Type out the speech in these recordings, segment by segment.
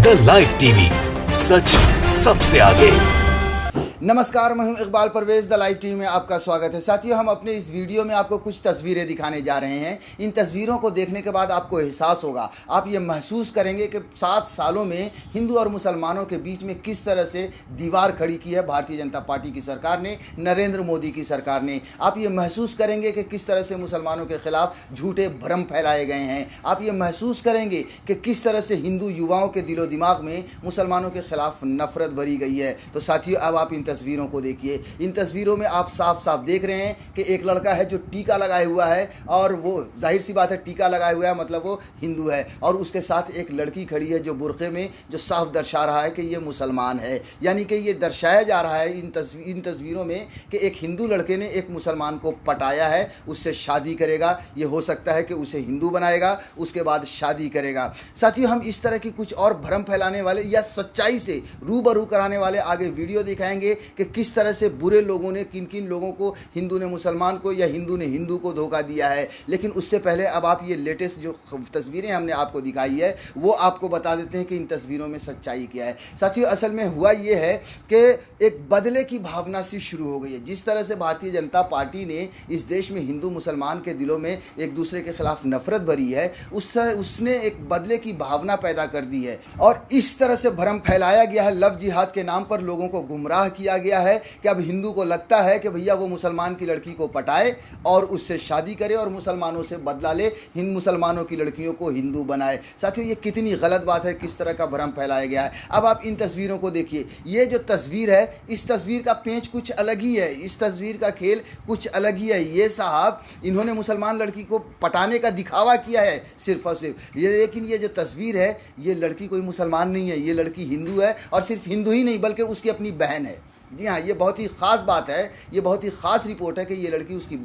The live TV, सच सबसे आगे। नमस्कार, मैं हूं Iqbal Parvez. The live TV में आपका स्वागत है। साथियों, हम अपने इस वीडियो में आपको कुछ तस्वीरें दिखाने जा रहे हैं। इन तस्वीरों को देखने के बाद आपको एहसास होगा, आप ये महसूस करेंगे कि 7 सालों में हिंदू और मुसलमानों के बीच में किस तरह से दीवार खड़ी की है भारतीय जनता पार्टी की सरकार ने, नरेंद्र मोदी की सरकार ने। आप ये महसूस करेंगे कि किस तरह से मुसलमानों के खिलाफ झूठे भ्रम फैलाए गए हैं। आप ये महसूस करेंगे कि किस तरह से हिंदू युवाओं के दिलो दिमाग में मुसलमानों के खिलाफ नफरत भरी गई है। तो साथियों, अब आप इन तस्वीरों को देखिए। इन तस्वीरों में आप साफ साफ देख रहे हैं कि एक लड़का है जो टीका लगाए हुआ है, और वो जाहिर सी बात है, टीका लगाए हुआ है मतलब वो हिंदू है, और उसके साथ एक लड़की खड़ी है जो बुर्के में, जो साफ दर्शा रहा है कि ये मुसलमान है। यानी कि ये दर्शाया जा रहा है इन तस्वीरों में कि एक हिंदू लड़के ने एक मुसलमान को पटाया है, उससे शादी करेगा। ये हो सकता है कि उसे हिंदू बनाएगा, उसके बाद शादी करेगा। साथियों, हम इस तरह की कुछ और भ्रम फैलाने वाले या सच्चाई से रूबरू कराने वाले आगे वीडियो दिखाएंगे कि किस तरह से बुरे लोगों ने, किन किन लोगों को, हिंदू ने मुसलमान को या हिंदू ने हिंदू को धोखा दिया है। लेकिन उससे पहले अब आप ये लेटेस्ट जो तस्वीरें हमने आपको दिखाई है वो आपको बता देते हैं कि इन तस्वीरों में सच्चाई क्या है। साथियों, असल में हुआ ये है कि एक बदले की भावना सी शुरू हो गई है। जिस तरह से भारतीय जनता पार्टी ने इस देश में हिंदू मुसलमान के दिलों में एक दूसरे के खिलाफ नफरत भरी है, उसने एक बदले की भावना पैदा कर दी है, और इस तरह से भ्रम फैलाया गया है। लव जिहाद के नाम पर लोगों को गुमराह किया गया है कि अब हिंदू को लगता है कि भैया वो मुसलमान की लड़की को पटाए और उससे शादी करे और मुसलमानों से बदला ले, हिंद मुसलमानों की लड़कियों को हिंदू बनाए। साथियों, ये कितनी गलत बात है, किस तरह का भ्रम फैलाया गया है। अब आप इन तस्वीरों को देखिए। ये जो तस्वीर है, इस तस्वीर का पेंच कुछ अलग ही है, इस तस्वीर का खेल कुछ अलग ही है। ये साहब, इन्होंने मुसलमान लड़की को पटाने का दिखावा किया है सिर्फ और सिर्फ ये। लेकिन ये जो तस्वीर है, ये लड़की कोई मुसलमान नहीं है, ये लड़की हिंदू है, और सिर्फ हिंदू ही नहीं बल्कि उसकी अपनी बहन है। जी हाँ, ये बहुत ही ख़ास बात है, ये बहुत ही ख़ास रिपोर्ट है कि ये लड़की उसकी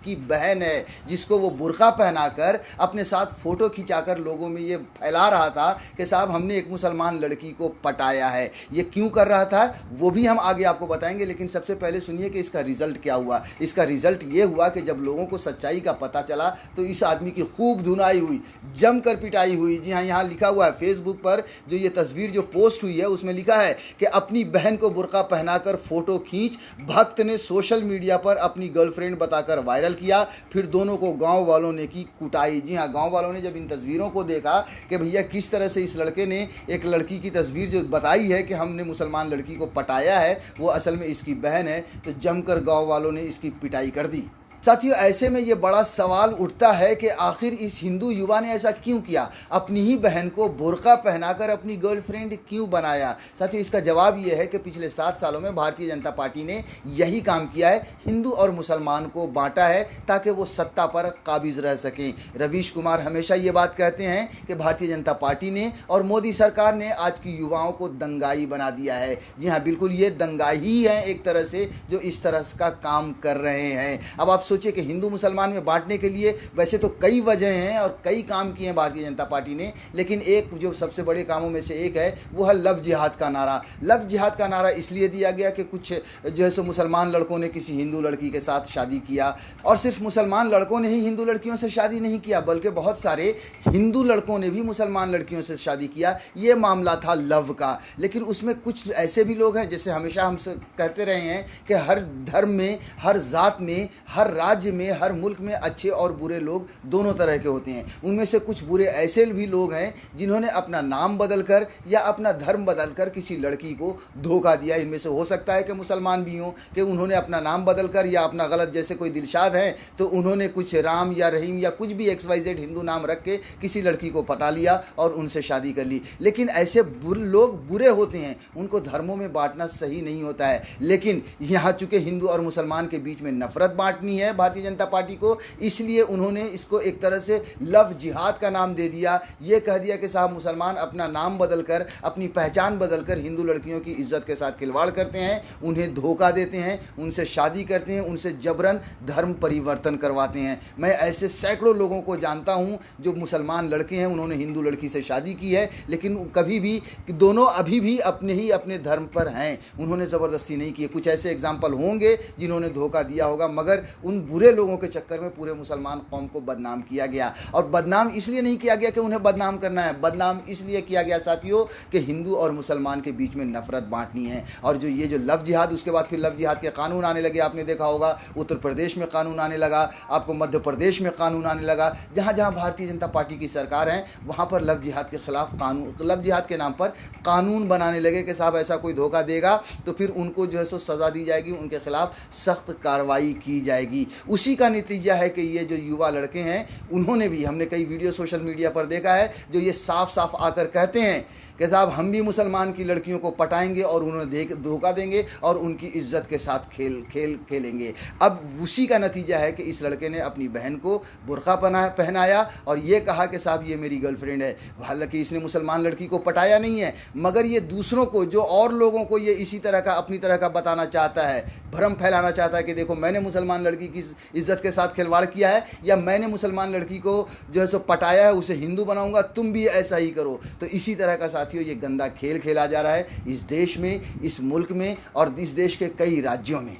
की बहन है, जिसको वो बुर्का पहनाकर अपने साथ फ़ोटो खिंचाकर लोगों में ये फैला रहा था कि साहब हमने एक मुसलमान लड़की को पटाया है। ये क्यों कर रहा था वो भी हम आगे आपको बताएंगे, लेकिन सबसे पहले सुनिए कि इसका रिज़ल्ट क्या हुआ। इसका रिज़ल्ट ये हुआ कि जब लोगों को सच्चाई का पता चला तो इस आदमी की खूब धुनाई हुई, जमकर पिटाई हुई। जी हाँ, यहाँ लिखा हुआ है फेसबुक पर, जो ये तस्वीर जो पोस्ट हुई है उसमें लिखा है कि अपनी बहन को बुर्का पहनाकर फोटो खींच भक्त ने सोशल मीडिया पर अपनी गर्लफ्रेंड बताकर वायरल किया, फिर दोनों को गांव वालों ने की कुटाई। जी हाँ, गांव वालों ने जब इन तस्वीरों को देखा कि भैया किस तरह से इस लड़के ने एक लड़की की तस्वीर जो बताई है कि हमने मुसलमान लड़की को पटाया है, वो असल में इसकी बहन है, तो जमकर गांव वालों ने इसकी पिटाई कर दी। साथियों, ऐसे में ये बड़ा सवाल उठता है कि आखिर इस हिंदू युवा ने ऐसा क्यों किया, अपनी ही बहन को बुर्का पहनाकर अपनी गर्लफ्रेंड क्यों बनाया। साथियों, इसका जवाब ये है कि पिछले 7 सालों में भारतीय जनता पार्टी ने यही काम किया है, हिंदू और मुसलमान को बांटा है ताकि वो सत्ता पर काबिज रह सकें। रवीश कुमार हमेशा ये बात कहते हैं कि भारतीय जनता पार्टी ने और मोदी सरकार ने आज की युवाओं को दंगाई बना दिया है। जी हाँ, बिल्कुल ये दंगाई ही है एक तरह से, जो इस तरह का काम कर रहे हैं। अब आप सोचिए कि हिंदू मुसलमान में बांटने के लिए वैसे तो कई वजह हैं और कई काम किए हैं भारतीय जनता पार्टी ने, लेकिन एक जो सबसे बड़े कामों में से एक है वो है लव जिहाद का नारा। लव जिहाद का नारा इसलिए दिया गया कि कुछ जो है सो मुसलमान लड़कों ने किसी हिंदू लड़की के साथ शादी किया, और सिर्फ मुसलमान लड़कों ने ही हिंदू लड़कियों से शादी नहीं किया, बल्कि बहुत सारे हिंदू लड़कों ने भी मुसलमान लड़कियों से शादी किया। ये मामला था लव का। लेकिन उसमें कुछ ऐसे भी लोग हैं, जैसे हमेशा हम कहते रहे हैं कि हर धर्म में, हर जात में, हर राज्य में, हर मुल्क में अच्छे और बुरे लोग दोनों तरह के होते हैं। उनमें से कुछ बुरे ऐसे भी लोग हैं जिन्होंने अपना नाम बदलकर या अपना धर्म बदलकर किसी लड़की को धोखा दिया। इनमें से हो सकता है कि मुसलमान भी हों, कि उन्होंने अपना नाम बदलकर या अपना गलत, जैसे कोई दिलशाद है तो उन्होंने कुछ राम या रहीम या कुछ भी XYZ हिंदू नाम रख के किसी लड़की को पटा लिया और उनसे शादी कर ली। लेकिन ऐसे लोग बुरे होते हैं, उनको धर्मों में बांटना सही नहीं होता है। लेकिन यहाँ चूँकि हिंदू और मुसलमान के बीच में नफरत बांटनी है भारतीय जनता पार्टी को, इसलिए उन्होंने इसको एक तरह से लव जिहाद का नाम दे दिया। ये कह दिया कि साहब मुसलमान अपना नाम बदलकर, अपनी पहचान बदलकर हिंदू लड़कियों की इज्जत के साथ खिलवाड़ करते हैं, उन्हें धोखा देते हैं, उनसे शादी करते हैं, उनसे जबरन धर्म परिवर्तन करवाते हैं। मैं ऐसे सैकड़ों लोगों को जानता हूं जो मुसलमान लड़के हैं, उन्होंने हिंदू लड़की से शादी की है, लेकिन कभी भी दोनों अभी भी अपने धर्म पर हैं, उन्होंने ज़बरदस्ती नहीं की है। कुछ ऐसे एग्जाम्पल होंगे जिन्होंने धोखा दिया होगा, मगर उन बुरे लोगों के चक्कर में पूरे मुसलमान कौम को बदनाम किया गया। और बदनाम इसलिए नहीं किया गया कि उन्हें बदनाम करना है, बदनाम इसलिए किया गया साथियों कि हिंदू और मुसलमान के बीच में नफरत बांटनी है। और जो ये जो लव जिहाद, उसके बाद फिर लव जिहाद के कानून आने लगे, आपने देखा होगा उत्तर प्रदेश में कानून आने लगा, आपको मध्य प्रदेश में कानून आने लगा। जहाँ जहाँ भारतीय जनता पार्टी की सरकार है वहाँ पर लव जिहाद के खिलाफ कानून, लव जिहाद के नाम पर कानून बनाने लगे कि साहब ऐसा कोई धोखा देगा तो फिर उनको जो है सो सज़ा दी जाएगी, उनके खिलाफ सख्त कार्रवाई की जाएगी। उसी का नतीजा है कि ये जो युवा लड़के हैं उन्होंने भी, हमने कई वीडियो सोशल मीडिया पर देखा है जो ये साफ साफ आकर कहते हैं कि साहब हम भी मुसलमान की लड़कियों को पटाएंगे और उन्हें धोखा देंगे और उनकी इज्जत के साथ खेलेंगे। अब उसी का नतीजा है कि इस लड़के ने अपनी बहन को बुर्का पहनाया और ये कहा कि साहब ये मेरी गर्लफ्रेंड है। हालांकि इसने मुसलमान लड़की को पटाया नहीं है, मगर ये दूसरों को, जो और लोगों को ये इसी तरह का, अपनी तरह का बताना चाहता है, भ्रम फैलाना चाहता है कि देखो मैंने मुसलमान लड़की की इज्जत के साथ खिलवाड़ किया है, या मैंने मुसलमान लड़की को जो है सो पटाया है, उसे हिंदू बनाऊंगा, तुम भी ऐसा ही करो। तो इसी तरह का साथियों ये गंदा खेल खेला जा रहा है इस देश में, इस मुल्क में और इस देश के कई राज्यों में।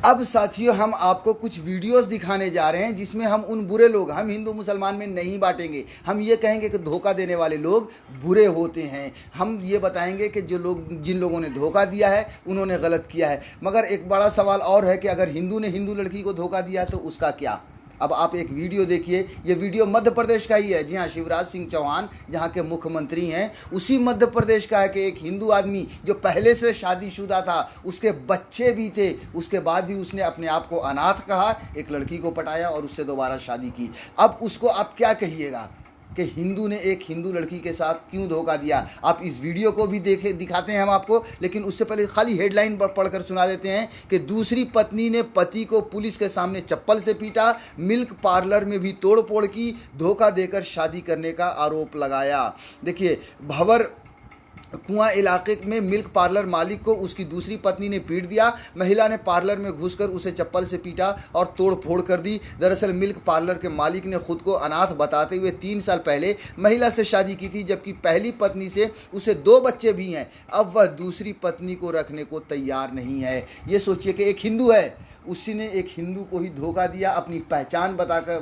अब साथियों हम आपको कुछ वीडियोस दिखाने जा रहे हैं जिसमें हम उन बुरे लोग, हम हिंदू मुसलमान में नहीं बांटेंगे, हम ये कहेंगे कि धोखा देने वाले लोग बुरे होते हैं। हम ये बताएंगे कि जो लोग, जिन लोगों ने धोखा दिया है उन्होंने गलत किया है। मगर एक बड़ा सवाल और है कि अगर हिंदू ने हिंदू लड़की को धोखा दिया तो उसका क्या। अब आप एक वीडियो देखिए, ये वीडियो मध्य प्रदेश का ही है। जी हाँ, शिवराज सिंह चौहान जहाँ के मुख्यमंत्री हैं उसी मध्य प्रदेश का है कि एक हिंदू आदमी जो पहले से शादीशुदा था, उसके बच्चे भी थे, उसके बाद भी उसने अपने आप को अनाथ कहा, एक लड़की को पटाया और उससे दोबारा शादी की। अब उसको आप क्या कहिएगा कि हिंदू ने एक हिंदू लड़की के साथ क्यों धोखा दिया। आप इस वीडियो को भी दिखाते हैं हम आपको, लेकिन उससे पहले खाली हेडलाइन पढ़कर सुना देते हैं कि दूसरी पत्नी ने पति को पुलिस के सामने चप्पल से पीटा, मिल्क पार्लर में भी तोड़फोड़ की, धोखा देकर शादी करने का आरोप लगाया। देखिए, भंवर कुआं इलाके में मिल्क पार्लर मालिक को उसकी दूसरी पत्नी ने पीट दिया। महिला ने पार्लर में घुसकर उसे चप्पल से पीटा और तोड़ फोड़ कर दी। दरअसल मिल्क पार्लर के मालिक ने खुद को अनाथ बताते हुए 3 साल पहले महिला से शादी की थी, जबकि पहली पत्नी से उसे 2 बच्चे भी हैं। अब वह दूसरी पत्नी को रखने को तैयार नहीं है। ये सोचिए कि एक हिंदू है, उसी ने एक हिंदू को ही धोखा दिया, अपनी पहचान बताकर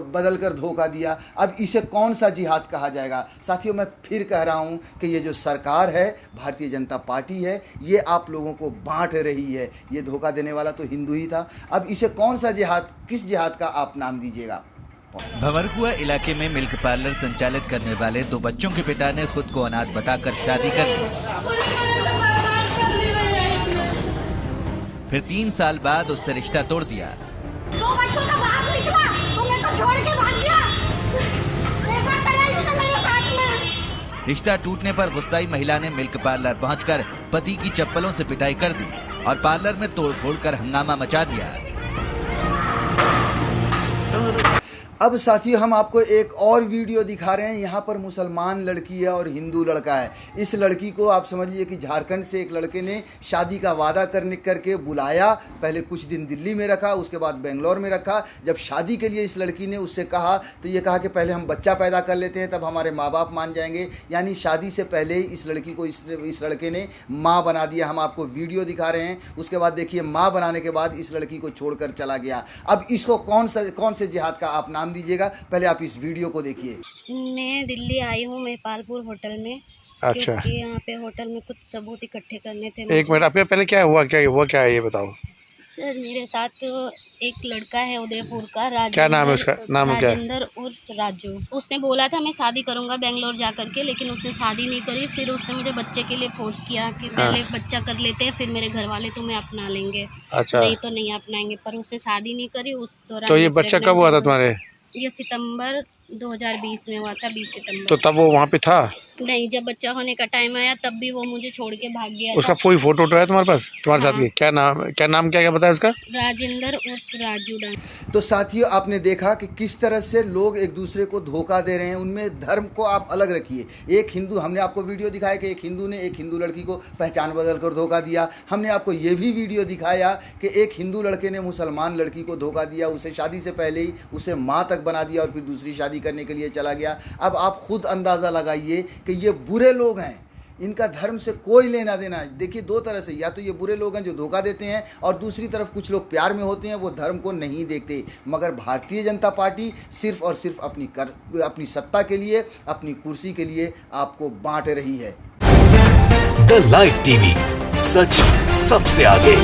बदल कर धोखा दिया। अब इसे कौन सा जिहाद कहा जाएगा। साथियों मैं फिर कह रहा हूँ कि ये जो सरकार है, भारतीय जनता पार्टी है, ये आप लोगों को बांट रही है। ये धोखा देने वाला तो हिंदू ही था। अब इसे कौन सा जिहाद, किस जिहाद का आप नाम दीजिएगा। भंवरकुआ इलाके में मिल्क पार्लर संचालित करने वाले 2 बच्चों के पिता ने खुद को अनाथ बताकर शादी कर ली, फिर 3 साल बाद उससे रिश्ता तोड़ दिया। 2 बच्चों का बाप निकला, हमें तो छोड़ के भाग गया। ऐसा करेगा तो मेरे साथ में। रिश्ता टूटने पर गुस्साई महिला ने मिल्क पार्लर पहुंचकर पति की चप्पलों से पिटाई कर दी और पार्लर में तोड़फोड़ कर हंगामा मचा दिया। अब साथियों हम आपको एक और वीडियो दिखा रहे हैं। यहाँ पर मुसलमान लड़की है और हिंदू लड़का है। इस लड़की को आप समझिए कि झारखंड से एक लड़के ने शादी का वादा करके बुलाया, पहले कुछ दिन दिल्ली में रखा, उसके बाद बेंगलोर में रखा। जब शादी के लिए इस लड़की ने उससे कहा तो ये कहा कि पहले हम बच्चा पैदा कर लेते हैं, तब हमारे माँ बाप मान जाएंगे। यानी शादी से पहले ही इस लड़की को इस लड़के ने माँ बना दिया। हम आपको वीडियो दिखा रहे हैं। उसके बाद देखिए, माँ बनाने के बाद इस लड़की को छोड़कर चला गया। अब इसको कौन से जिहाद का आप नाम दीजिएगा। पहले आप इस वीडियो को देखिए। मैं दिल्ली आई हूँ, महिपालपुर होटल में। अच्छा, क्योंकि यहाँ पे होटल में कुछ सबूत इकट्ठे करने थे। एक मिनट, आपके पहले क्या हुआ है ये बताओ। सर मेरे साथ एक लड़का है उदयपुर का, क्या नाम है उसका? नाम क्या है? राजेंद्र उर्फ राजू। उसने बोला था मैं शादी करूंगा बेंगलोर जा करके, लेकिन उसने शादी नहीं करी। फिर उसने मुझे बच्चे के लिए फोर्स किया कि पहले बच्चा कर लेते हैं, फिर मेरे घर वाले तुम्हें अपना लेंगे। अच्छा, नहीं तो नहीं अपनाएंगे। पर उसने शादी नहीं करी। उस दौरान तो ये बच्चा कब हुआ था तुम्हारे? ये सितंबर 2020 में हुआ था, 20 सितंबर। तो तब वो वहाँ पे था? नहीं, जब बच्चा होने का टाइम आया तब भी वो मुझे छोड़ के भाग गया। उसका कोई फोटो है तुम्हारे पास, तुम्हारे साथ की? क्या नाम क्या बताया उसका? राजेंद्र उर्फ राजू डान। तो साथियों आपने देखा कि किस तरह से लोग एक दूसरे को धोखा दे रहे हैं। उनमें धर्म को आप अलग रखिए। एक हिंदू, हमने आपको वीडियो दिखाया कि एक हिंदू ने एक हिंदू लड़की को पहचान बदल कर धोखा दिया। हमने आपको ये भी वीडियो दिखाया कि एक हिंदू लड़के ने मुसलमान लड़की को धोखा दिया, उसे शादी से पहले ही उसे माँ तक बना दिया और फिर दूसरी शादी करने के लिए चला गया। अब आप खुद अंदाज़ा लगाइए कि ये बुरे लोग हैं, इनका धर्म से कोई लेना देना है। देखिए दो तरह से, या तो ये बुरे लोग हैं जो धोखा देते हैं, और दूसरी तरफ कुछ लोग प्यार में होते हैं, वो धर्म को नहीं देखते। मगर भारतीय जनता पार्टी सिर्फ और सिर्फ अपनी सत्ता के लिए, अपनी कुर्सी के लिए आपको बांट रही है। द लाइव टीवी, सच सबसे आगे।